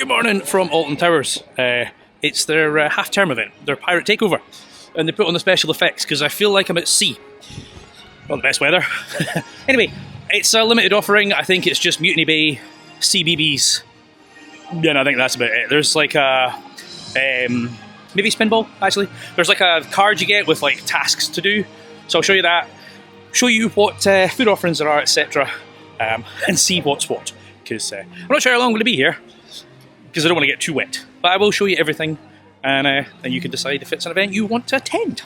Good morning from Alton Towers. It's their half-term event, their Pirate Takeover, and they put on the special effects because I feel like I'm at sea. Not the best weather. Anyway, it's a limited offering. I think it's just Mutiny Bay, CBeebies. Yeah, no, I think that's about it. There's like a maybe Spinball actually. There's like a card you get with like tasks to do. So I'll show you that, show you what food offerings there are, etc., and see what's what. Because I'm not sure how long I'm going to be here, because I don't want to get too wet. But I will show you everything, and then you can decide if it's an event you want to attend.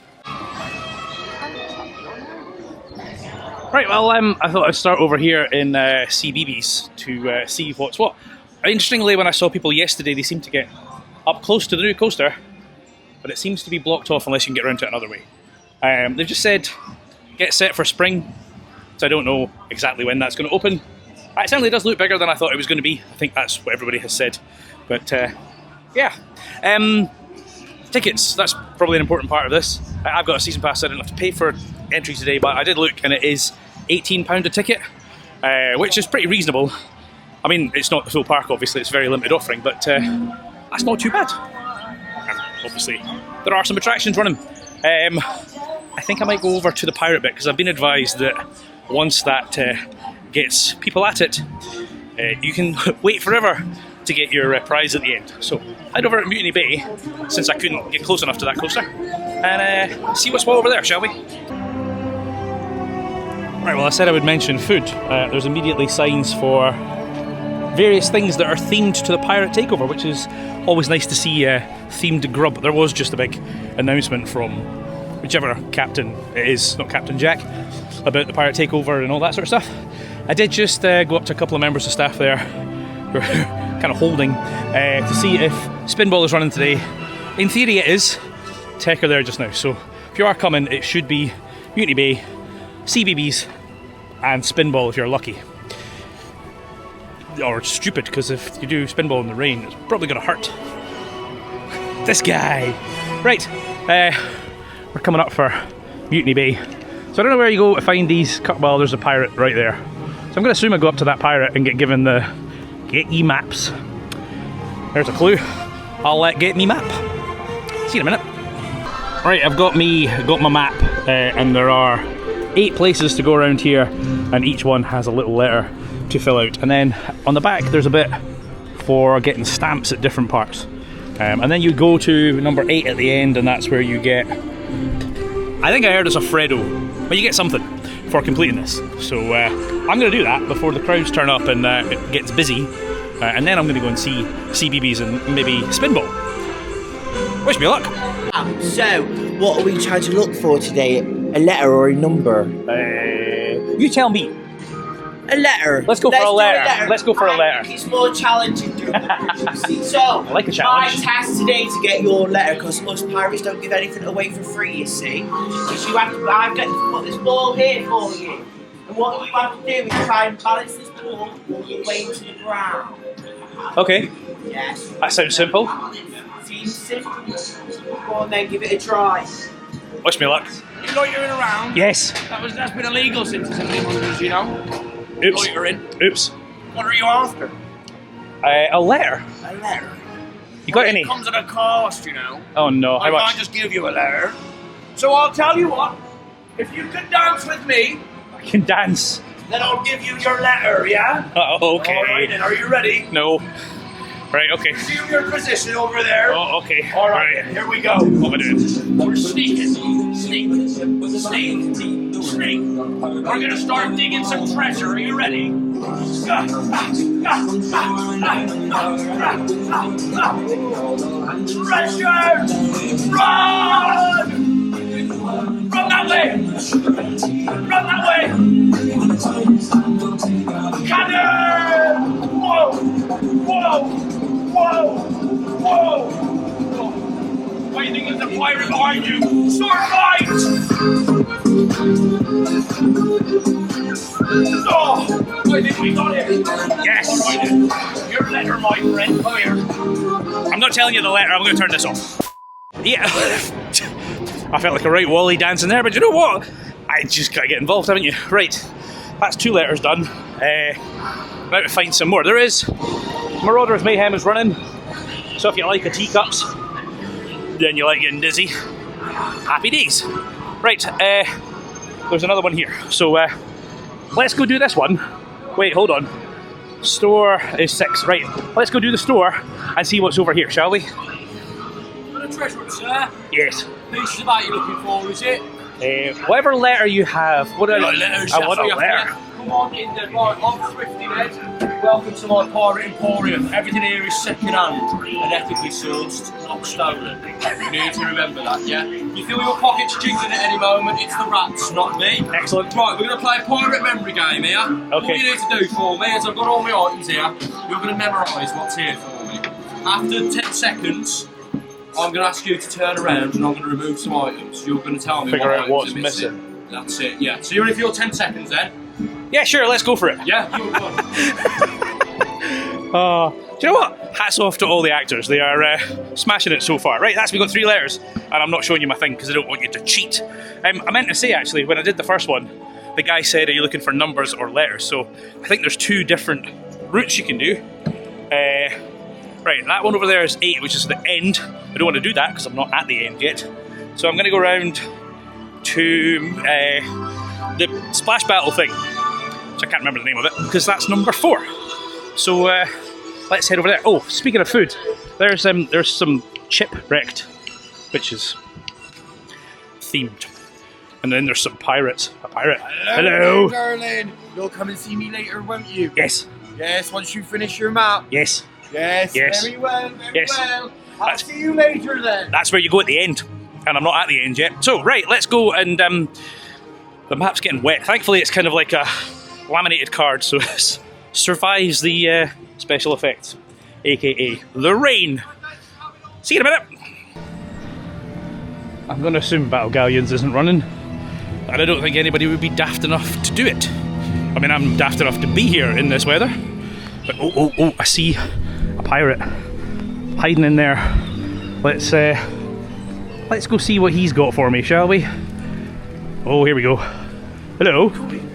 Right, well, I thought I'd start over here in CBeebies to see what's what. Interestingly, when I saw people yesterday, they seemed to get up close to the new coaster, but it seems to be blocked off unless you can get around to it another way. They've just said, get set for spring, so I don't know exactly when that's going to open. It certainly does look bigger than I thought it was going to be. I think that's what everybody has said. But, yeah. Tickets, that's probably an important part of this. I've got a season pass, so I didn't have to pay for entry today, but I did look, and it is £18 a ticket, which is pretty reasonable. I mean, it's not the full park, obviously, it's a very limited offering, but that's not too bad. And obviously, there are some attractions running. I think I might go over to the pirate bit, because I've been advised that once that gets people at it, you can wait forever to get your prize at the end. So head over at Mutiny Bay, since I couldn't get close enough to that coaster, and see what's what over there, shall we? Right, well, I said I would mention food. There's immediately signs for various things that are themed to the Pirate Takeover, which is always nice to see themed grub. There was just a big announcement from whichever captain it is, not Captain Jack, about the Pirate Takeover and all that sort of stuff. I did just go up to a couple of members of staff there who are kind of holding to see if Spinball is running today. In theory it is. Tech are there just now, so if you are coming, it should be Mutiny Bay, CBeebies and Spinball if you're lucky. Or stupid, because if you do Spinball in the rain, it's probably going to hurt. This guy! Right, we're coming up for Mutiny Bay. So I don't know where you go to find these. Well, there's a pirate right there. So I'm going to assume I go up to that pirate and get given the Get Ye Maps. There's a clue. I'll get me map. See you in a minute. Right, I've got my map, and there are 8 places to go around here, and each one has a little letter to fill out. And then on the back there's a bit for getting stamps at different parts. And then you go to number 8 at the end, and that's where you get, I think I heard it's a Freddo, but you get something for completing this. So I'm going to do that before the crowds turn up and it gets busy, and then I'm going to go and see CBeebies and maybe Spinball. Wish me luck. So, what are we trying to look for today? A letter or a number? You tell me. A letter. Let's go for a letter. Let's go for a letter. I think it's more challenging than the So, I like a challenge. My task today to get your letter, because us pirates don't give anything away for free, you see. Because you have to, I've got to put this ball here for you. And what you have to do is try and balance this ball all the way to the ground. Okay. Yes. That sounds simple. Seems simple. Go on then, give it a try. Wish me luck. You loitering around? Yes. That's been illegal since it's illegal, you know? Oops. Loitering. Oops. What are you after? A letter. A letter. You got any? It comes at a cost, you know. Oh no, how I much? can't just give you a letter. So I'll tell you what. If you can dance with me, I can dance. then I'll give you your letter, yeah? Oh, okay. All right, then. Are you ready? No. Right, okay. Assume your position over there. Oh, okay. All right, then, here we go. What am I doing? We're sneaking. Sneak. Sneak. Sneak. We're going to start digging some treasure. Are you ready? Treasure! Run! Run that way! Run that way! Cannon! Whoa! Whoa! Whoa! Whoa! Why do you think there's a pirate behind you? Sword fight! Oh! I think we got it! Yes! All right, then. Your letter, my friend. Come here. I'm not telling you the letter, I'm going to turn this off. Yeah. I felt like a right Wally dancing there, but you know what? I just got to get involved, haven't you? Right. That's 2 letters done. Now to find some more. There is Marauder's Mayhem is running. So if you like a teacups, then you like getting dizzy, happy days. Right, there's another one here. So let's go do this one. Wait, hold on. Store is 6. Right, let's go do the store and see what's over here, shall we? For the treasure hunt, sir? Yes. Pieces of that you're looking for, is it? Whatever letter you have. What I want a letter. Come on in then, right, I'm Thrifty Ned. Welcome to my Pirate Emporium. Everything here is second hand and ethically sourced, not stolen. You need to remember that, yeah? You feel your pockets jingling at any moment, it's the rats, not me. Excellent. Right, we're going to play a pirate memory game here. Okay. All you need to do for me is I've got all my items here. You're going to memorise what's here for me. After 10 seconds, I'm going to ask you to turn around and I'm going to remove some items. You're going to tell me Figure what out what's items are missing. That's it, yeah. So you're ready for your 10 seconds then? Yeah, sure, let's go for it. Yeah? Do you know what? Hats off to all the actors. They are smashing it so far. Right, that's we got 3 letters, and I'm not showing you my thing because I don't want you to cheat. I meant to say, actually, when I did the first one, the guy said, are you looking for numbers or letters? So I think there's 2 different routes you can do. Right, that one over there is 8, which is the end. I don't want to do that because I'm not at the end yet. So I'm going to go around to the splash battle thing. So I can't remember the name of it because that's number 4. So let's head over there. Oh, speaking of food, there's some chipwrecked, which is themed, and then there's some pirates. A pirate. Hello. Darling. You'll come and see me later, won't you? Yes. Yes. Once you finish your map. Yes. Yes. Yes. Very well. Very Yes. well. I'll see you later then. That's where you go at the end, and I'm not at the end yet. So right, let's go. And the map's getting wet. Thankfully, it's kind of like a laminated card, so it survives the special effects, aka the rain. See you in a minute. I'm going to assume Battle Galleons isn't running, and I don't think anybody would be daft enough to do it. I mean, I'm daft enough to be here in this weather, but oh, I see a pirate hiding in there. Let's go see what he's got for me, shall we? Oh, here we go. Hello. Come in.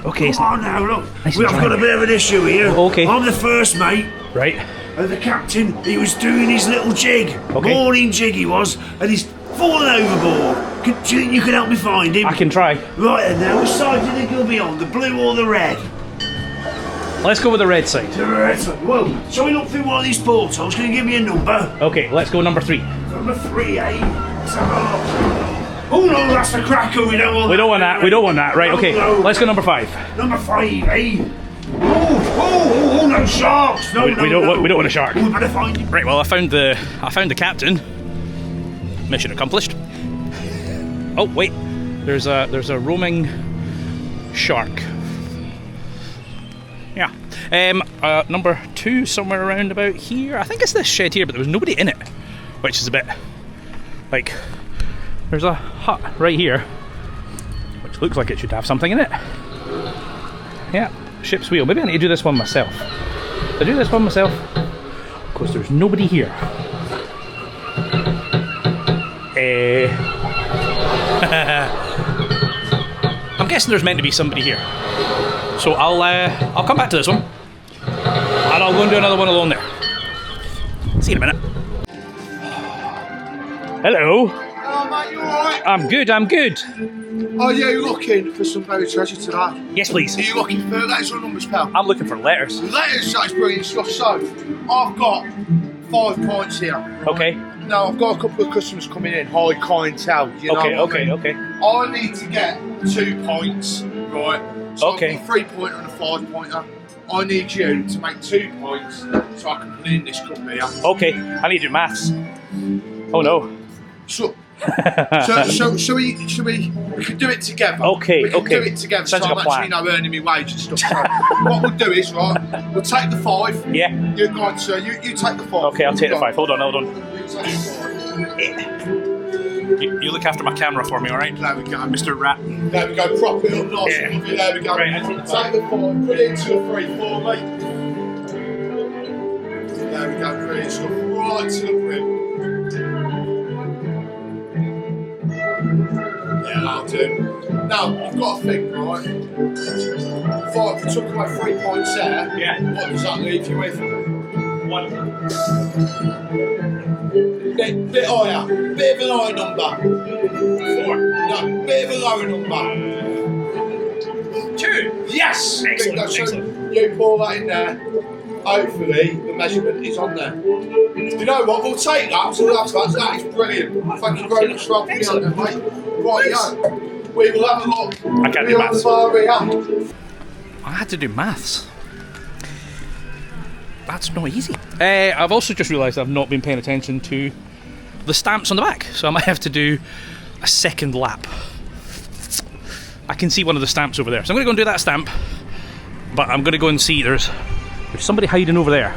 Okay, Come on now, look. Nice We've and got dry. a bit of an issue here. Okay. I'm the first mate, Right. and the captain, he was doing his little jig. Okay. Morning jig he was, and he's fallen overboard. Do you think you can help me find him? I can try. Right then, now, which side do you think he'll be on, the blue or the red? Let's go with the red side. The red side. Well, shall we look through one of these portals? Can you give me a number? Okay, let's go number 3. Number 3, eh? Let's have a look. Oh no, that's the cracker. We don't want We don't want that. We don't want that. Right. Okay. No. Let's go number 5. Number 5, eh? Oh, no sharks! No, We don't want a shark. We better find him. Right. Well, I found the captain. Mission accomplished. Oh wait, there's a roaming shark. Yeah. Number 2 somewhere around about here. I think it's this shed here, but there was nobody in it, which is a bit like. There's a hut right here, which looks like it should have something in it. Yeah, ship's wheel. Maybe I need to do this one myself. If I do this one myself, of course there's nobody here. I'm guessing there's meant to be somebody here. So I'll come back to this one, and I'll go and do another one alone there. See you in a minute. Hello. Oh, mate, you alright? I'm good. Are you looking for some buried treasure today? Yes, please. Are you looking for letters or numbers, pal? I'm looking for letters. Letters, that's brilliant stuff. So, I've got 5 points here. Right? Okay. Now, I've got a couple of customers coming in, high clientele. You know what I mean? Okay. I need to get 2 points, right? So Okay. I've got a 3-pointer and a 5-pointer. I need you to make 2 points so I can put in this cup here. Okay. I need your maths. Oh no. So we can do it together. Okay, we can okay. do it together. Sounds so like I'm a actually earning my wage and stuff. So what we'll do is, right, we'll take the 5. Yeah. You go on, sir. You take the 5. Okay, I'll take the 5. Hold on. You take the 5. You look after my camera for me, all right? There we go. Mr. Rat. There we go. Prop it up nice. Yeah. And lovely. There we go. Right, Take the 5. Put it into a 3 for me. There we go. Brilliant stuff. Right to the brim. Yeah, that'll do. Now, I've got a thing, right? If I took away 3 points there, Yeah. what does that leave you with? 1. Bit higher. Bit of an high number. 4. No, bit of a lower number. 2. Yes! Excellent, So excellent. you pour that in there. Hopefully, the measurement is on there. You know what? We'll take that. So that is brilliant. Thank you very much for helping me out there, mate. Right, yeah. We will have a look. I can't do maths. maths. I had to do maths. That's not easy. I've also just realised I've not been paying attention to the stamps on the back, so I might have to do a second lap. I can see one of the stamps over there, so I'm going to go and do that stamp, but I'm going to go and see there's somebody hiding over there.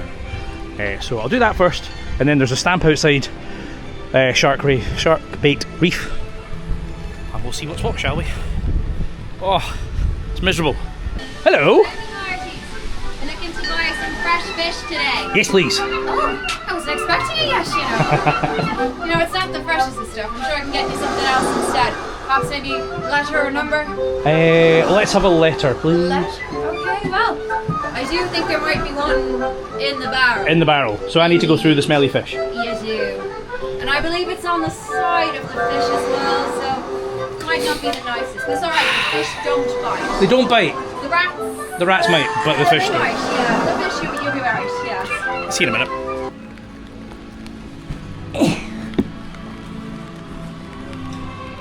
So I'll do that first, and then there's a stamp outside Shark Bait Reef, and we'll see what's what, shall we? Oh, it's miserable. Hello. I'm looking to buy some fresh fish today. Yes, please. Oh, I wasn't expecting a yes, you know. It's not the freshest of stuff. I'm sure I can get you something else instead. Perhaps maybe a letter or number? Let's have a letter, please. Letter? Okay, well, I do think there might be one in the barrel. In the barrel. So I need to go through the smelly fish. You do. And I believe it's on the side of the fish as well, so it might not be the nicest. But it's alright, the fish don't bite. They don't bite. The rats... The rats might, but the fish they don't. might, yeah. The fish, you'll be right, yes. See you in a minute.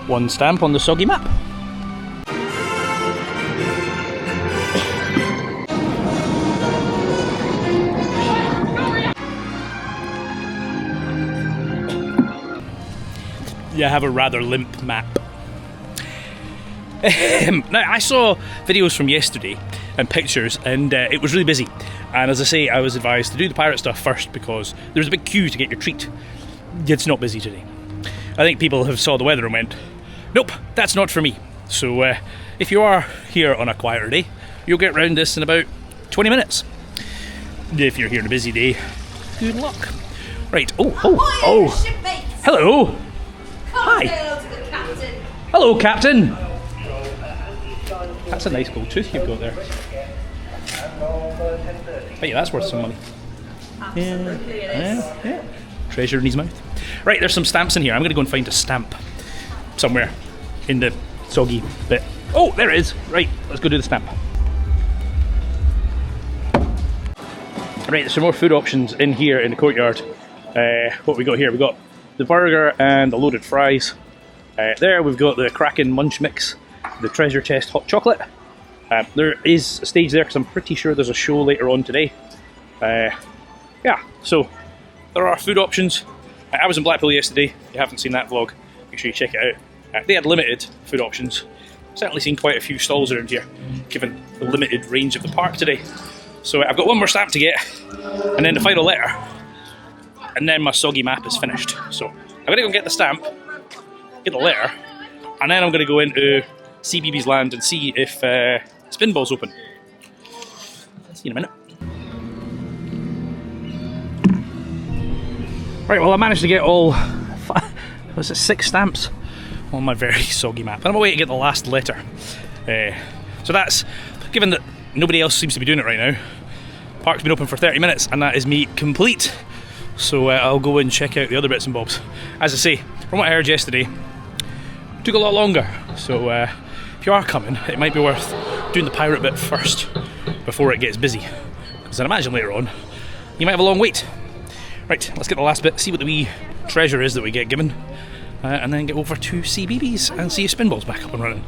One stamp on the soggy map. Yeah, I have a rather limp map. Now, I saw videos from yesterday and pictures, and it was really busy. And as I say, I was advised to do the pirate stuff first because there was a big queue to get your treat. It's not busy today. I think people have saw the weather and went, nope, that's not for me. So if you are here on a quieter day, you'll get round this in about 20 minutes. If you're here on a busy day, good luck. Right, oh. Shipmates! Hello. Hi. Hello to the captain. Hello, Captain. That's a nice gold tooth you've got there. Bet you that's worth some money. Absolutely it is. Yeah. Treasure in his mouth. Right, there's some stamps in here. I'm going to go and find a stamp somewhere in the soggy bit. Oh, there it is. Right, let's go do the stamp. Right, there's some more food options in here in the courtyard. What we got here? We got the burger and the loaded fries. There we've got the Kraken Munch Mix, the treasure chest hot chocolate. There is a stage there because I'm pretty sure there's a show later on today. Yeah, so there are food options. I was in Blackpool yesterday. If you haven't seen that vlog, make sure you check it out. They had limited food options. Certainly seen quite a few stalls around here, given the limited range of the park today. So I've got one more stamp to get, and then the final letter, and then my soggy map is finished. So I'm going to go and get the stamp, get the letter, and then I'm going to go into CBeebies Land and see if Spinball's open. See you in a minute. Right, well I managed to get all, was it 6 stamps on my very soggy map. And I'm away to get the last letter. So that's, given that nobody else seems to be doing it right now, park's been open for 30 minutes and that is me complete. So I'll go and check out the other bits and bobs. As I say, from what I heard yesterday, it took a lot longer. So if you are coming, it might be worth doing the pirate bit first before it gets busy. Because I imagine later on, you might have a long wait. Right, let's get the last bit, see what the wee treasure is that we get given, and then get over to CBeebies and see if Spinball's back up and running.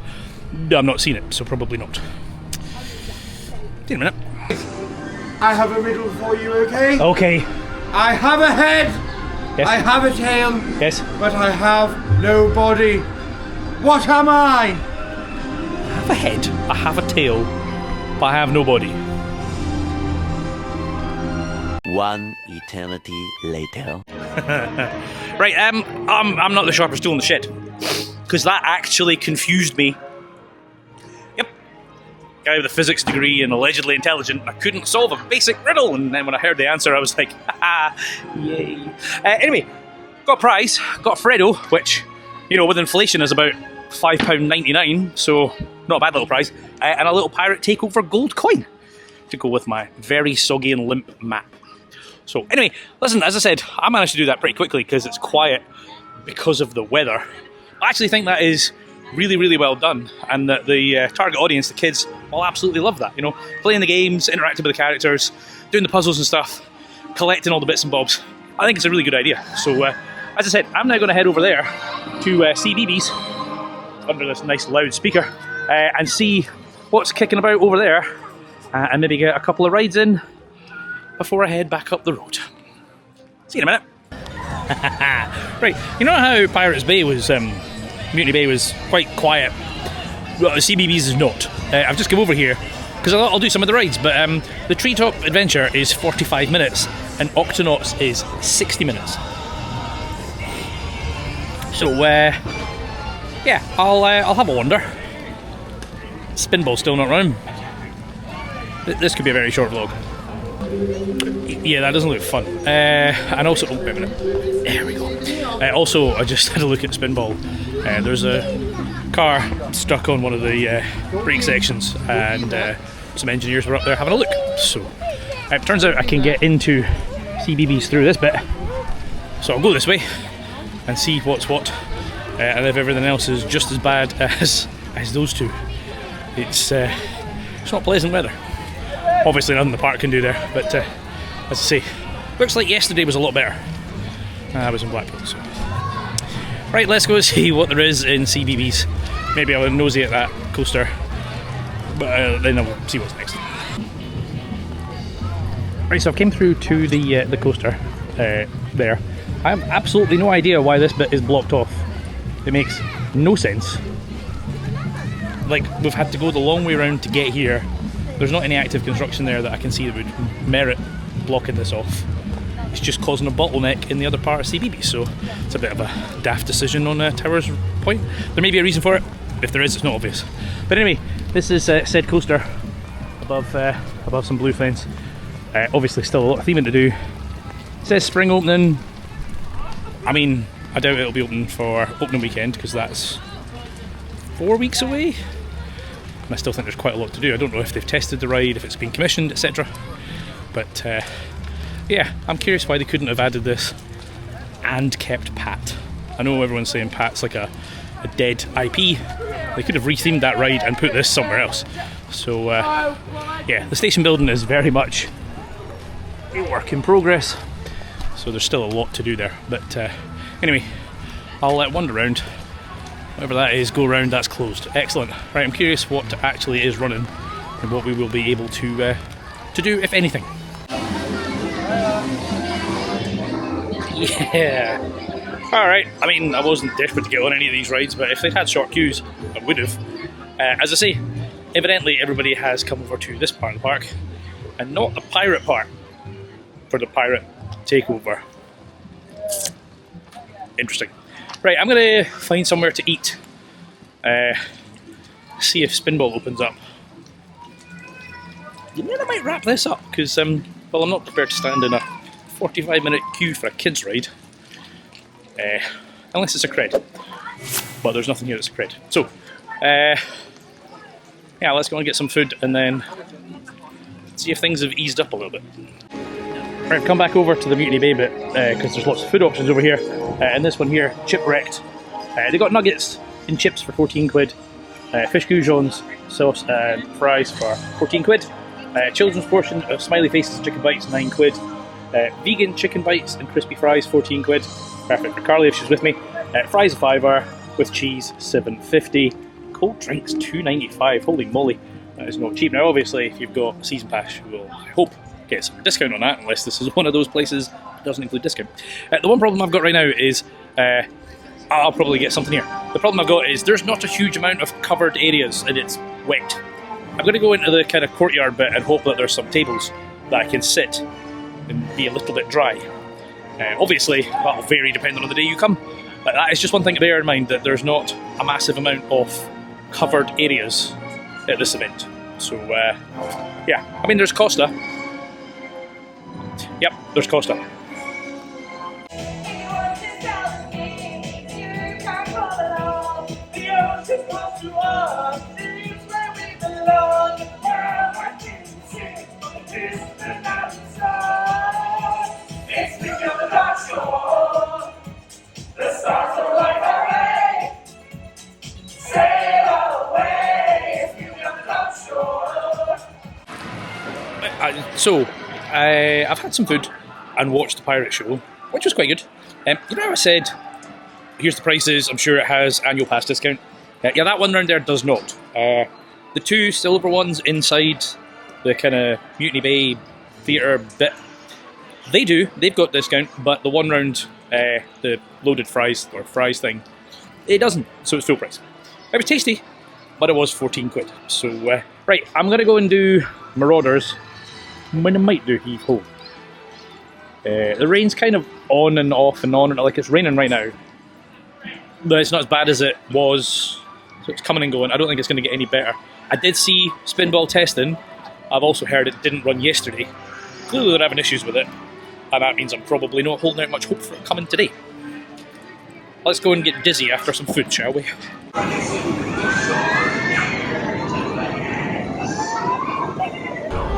I'm not seeing it, so probably not. See you in a minute. I have a riddle for you, okay? Okay. I have a head, Yes. I have a tail, Yes. but I have no body. What am I? I have a head, I have a tail, but I have no body. One eternity later. Right, I'm not the sharpest tool in the shed, because that actually confused me. Yep. Guy with a physics degree and allegedly intelligent, I couldn't solve a basic riddle, and then when I heard the answer I was like, haha, yay. Anyway, got a prize, got a Freddo, which, you know, with inflation is about £5.99, so not a bad little prize, and a little Pirate Takeover gold coin to go with my very soggy and limp map. So anyway, listen, as I said, I managed to do that pretty quickly because it's quiet because of the weather. I actually think that is really, really well done, and that the target audience, the kids, will absolutely love that. You know, playing the games, interacting with the characters, doing the puzzles and stuff, collecting all the bits and bobs. I think it's a really good idea. So as I said, I'm now going to head over there to CBeebies under this nice loudspeaker and see what's kicking about over there, and maybe get a couple of rides in before I head back up the road. See you in a minute. Right, you know how Pirates Bay was, Mutiny Bay was quite quiet? Well, CBeebies is not. I've just come over here because I'll do some of the rides, but the Treetop Adventure is 45 minutes and Octonauts is 60 minutes. So, yeah, I'll have a wander. Spinball's still not running. This could be a very short vlog. Yeah, that doesn't look fun. And also, oh, wait a minute. There we go. Also, I just had a look at Spinball. There's a car stuck on one of the brake sections, and some engineers were up there having a look. So, it turns out I can get into CBeebies through this bit. So I'll go this way and see what's what. And if everything else is just as bad as those two. It's not pleasant weather. Obviously nothing the park can do there, but as I say, looks like yesterday was a lot better. I was in Blackpool, so. Right, let's go see what there is in CBeebies. Maybe I'll nosy at that coaster, but then I'll see what's next. Right, so I've came through to the coaster there. I have absolutely no idea why this bit is blocked off. It makes no sense. Like, we've had to go the long way around to get here. There's not any active construction there that I can see that would merit blocking this off. It's just causing a bottleneck in the other part of CBeebies, so it's a bit of a daft decision on Towers point. There may be a reason for it. If there is, it's not obvious. But anyway, this is said coaster above some blue fence. Obviously still a lot of theming to do. It says spring opening. I mean, I doubt it'll be open for opening weekend because that's 4 weeks away. And I still think there's quite a lot to do. I don't know if they've tested the ride, if it's been commissioned, etc. But yeah, I'm curious why they couldn't have added this and kept Pat. I know everyone's saying Pat's like a dead IP. They could have rethemed that ride and put this somewhere else. So yeah, the station building is very much a work in progress. So there's still a lot to do there. But anyway, I'll wander around. Whatever that is, go round, that's closed. Excellent. Right, I'm curious what actually is running and what we will be able to do, if anything. Yeah. Alright, I mean, I wasn't desperate to get on any of these rides, but if they'd had short queues, I would have. As I say, evidently everybody has come over to this part of the park, and not the pirate part, for the Pirate Takeover. Interesting. Right, I'm going to find somewhere to eat. See if Spinball opens up. And then I might wrap this up, because, well, I'm not prepared to stand in a 45-minute queue for a kids' ride. Unless it's a cred. But there's nothing here that's a cred. So, yeah, let's go and get some food and then see if things have eased up a little bit. Right, I've come back over to the Mutiny Bay bit because there's lots of food options over here. And this one here, Chipwrecked. They got nuggets in chips for 14 quid. Fish goujons, sauce and fries for 14 quid. Children's portion of smiley faces chicken bites, 9 quid. Vegan chicken bites and crispy fries, 14 quid. Perfect for Carly if she's with me. Fries a £5 with cheese, 7.50. Cold drinks, 2.95. Holy moly, that is not cheap. Now obviously if you've got a season pass you will, I hope, get some discount on that, unless this is one of those places that doesn't include discount. The one problem I've got right now is I'll probably get something here. The problem I've got is there's not a huge amount of covered areas and it's wet. I'm going to go into the kind of courtyard bit and hope that there's some tables that I can sit and be a little bit dry. Obviously that'll vary depending on the day you come, but that is just one thing to bear in mind, that there's not a massive amount of covered areas at this event. So yeah, I mean there's Costa. Yep, there's Costa. I've had some food and watched the pirate show, which was quite good. You know how I said, here's the prices, I'm sure it has annual pass discount? Yeah, that one round there does not. The two silver ones inside the kind of Mutiny Bay theatre bit, they do, they've got discount, but the one round, the loaded fries, or fries thing, it doesn't, so it's full price. It was tasty, but it was 14 quid. So, right, I'm going to go and do Marauders, when I might do Heave Ho. The rain's kind of on and off and on, and like it's raining right now. But it's not as bad as it was, so it's coming and going. I don't think it's going to get any better. I did see Spinball testing. I've also heard it didn't run yesterday. Clearly they're having issues with it, and that means I'm probably not holding out much hope for it coming today. Let's go and get dizzy after some food, shall we?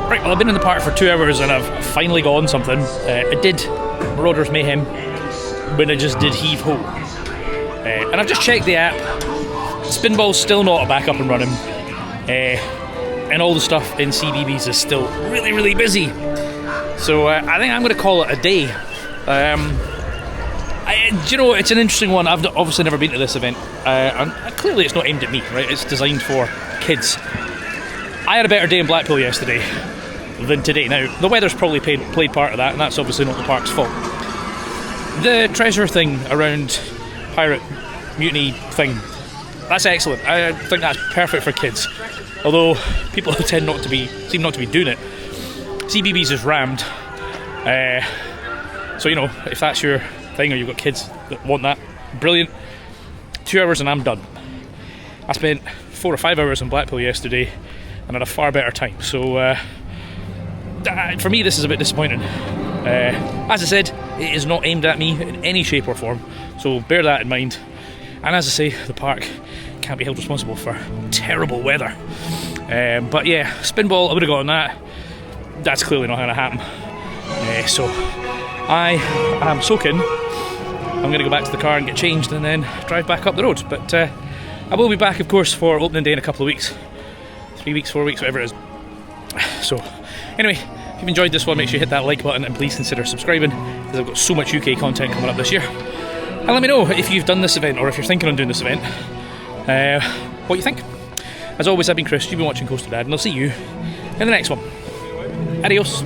Right, well I've been in the park for 2 hours and I've finally got on something. I did Marauders Mayhem when I just did Heave Ho. And I've just checked the app. Spinball's still not back up and running. And all the stuff in CBeebies is still really, really busy. So I think I'm going to call it a day. Do you know, it's an interesting one. I've obviously never been to this event. And clearly it's not aimed at me, right? It's designed for kids. I had a better day in Blackpool yesterday than today. Now, the weather's probably played part of that, and that's obviously not the park's fault. The treasure thing around Pirate Mutiny thing, that's excellent. I think that's perfect for kids. Although people who seem not to be doing it. CBeebies is rammed. So, you know, if that's your thing or you've got kids that want that, brilliant. 2 hours and I'm done. I spent 4 or 5 hours in Blackpool yesterday and had a far better time. So for me this is a bit disappointing. As I said, it is not aimed at me in any shape or form, so bear that in mind. And as I say, the park can't be held responsible for terrible weather. But yeah, Spinball, I would have got on that. That's clearly not going to happen. So I am soaking. I'm going to go back to the car and get changed and then drive back up the road. But I will be back, of course, for opening day in a couple of weeks. 3 weeks, 4 weeks, whatever it is. So, anyway, if you've enjoyed this one, make sure you hit that like button and please consider subscribing, because I've got so much UK content coming up this year. And let me know if you've done this event or if you're thinking on doing this event, what you think. As always, I've been Chris, you've been watching Coastal Dad, and I'll see you in the next one. Adios.